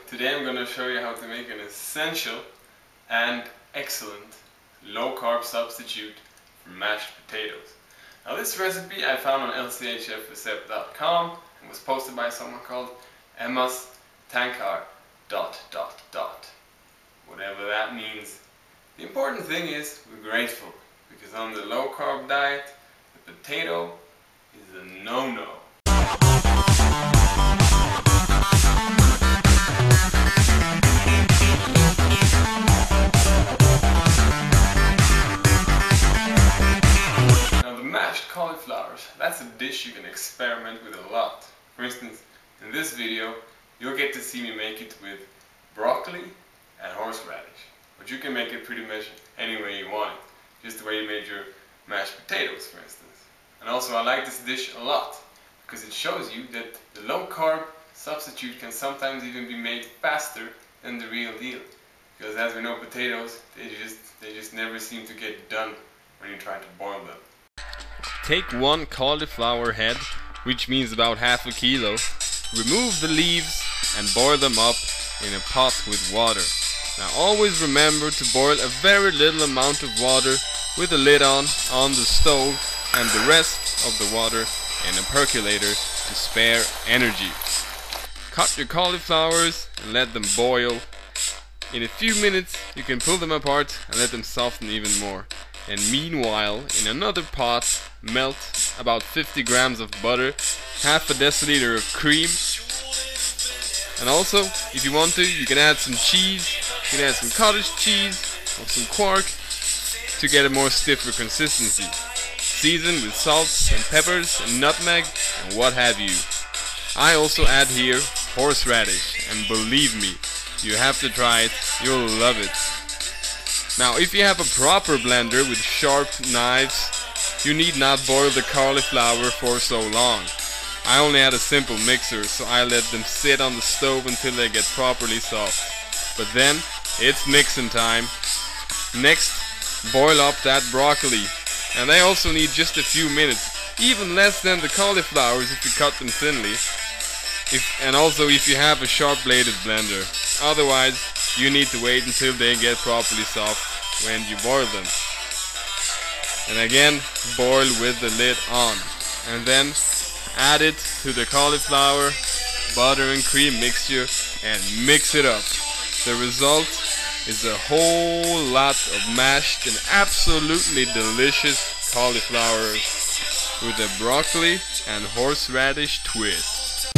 Today I'm going to show you how to make an essential and excellent low-carb substitute for mashed potatoes. Now this recipe I found on LCHF and was posted by someone called Emma's Tankar ... Whatever that means. The important thing is we're grateful, because on the low-carb diet the potato is a no-no. Cauliflowers, that's a dish you can experiment with a lot. For instance, in this video you'll get to see me make it with broccoli and horseradish, but you can make it pretty much any way you want it, just the way you made your mashed potatoes, for instance. And also I like this dish a lot because it shows you that the low carb substitute can sometimes even be made faster than the real deal, because as we know, potatoes they just never seem to get done when you try to boil them. Take one cauliflower head, which means about half a kilo, remove the leaves and boil them up in a pot with water. Now always remember to boil a very little amount of water with the lid on the stove, and the rest of the water in a percolator to spare energy. Cut your cauliflowers and let them boil. In a few minutes you can pull them apart and let them soften even more. And meanwhile, in another pot, melt about 50 grams of butter, half a deciliter of cream, and also, if you want to, you can add some cheese. You can add some cottage cheese or some quark to get a more stiffer consistency. Season with salts and peppers and nutmeg and what have you. I also add here horseradish, and believe me, you have to try it, you'll love it. Now, if you have a proper blender with sharp knives, you need not boil the cauliflower for so long. I only had a simple mixer, so I let them sit on the stove until they get properly soft. But then, it's mixing time. Next, boil up that broccoli. And they also need just a few minutes, even less than the cauliflowers if you cut them thinly. And also if you have a sharp bladed blender. Otherwise, you need to wait until they get properly soft when you boil them. And again, boil with the lid on. And then add it to the cauliflower, butter and cream mixture and mix it up. The result is a whole lot of mashed and absolutely delicious cauliflowers with a broccoli and horseradish twist.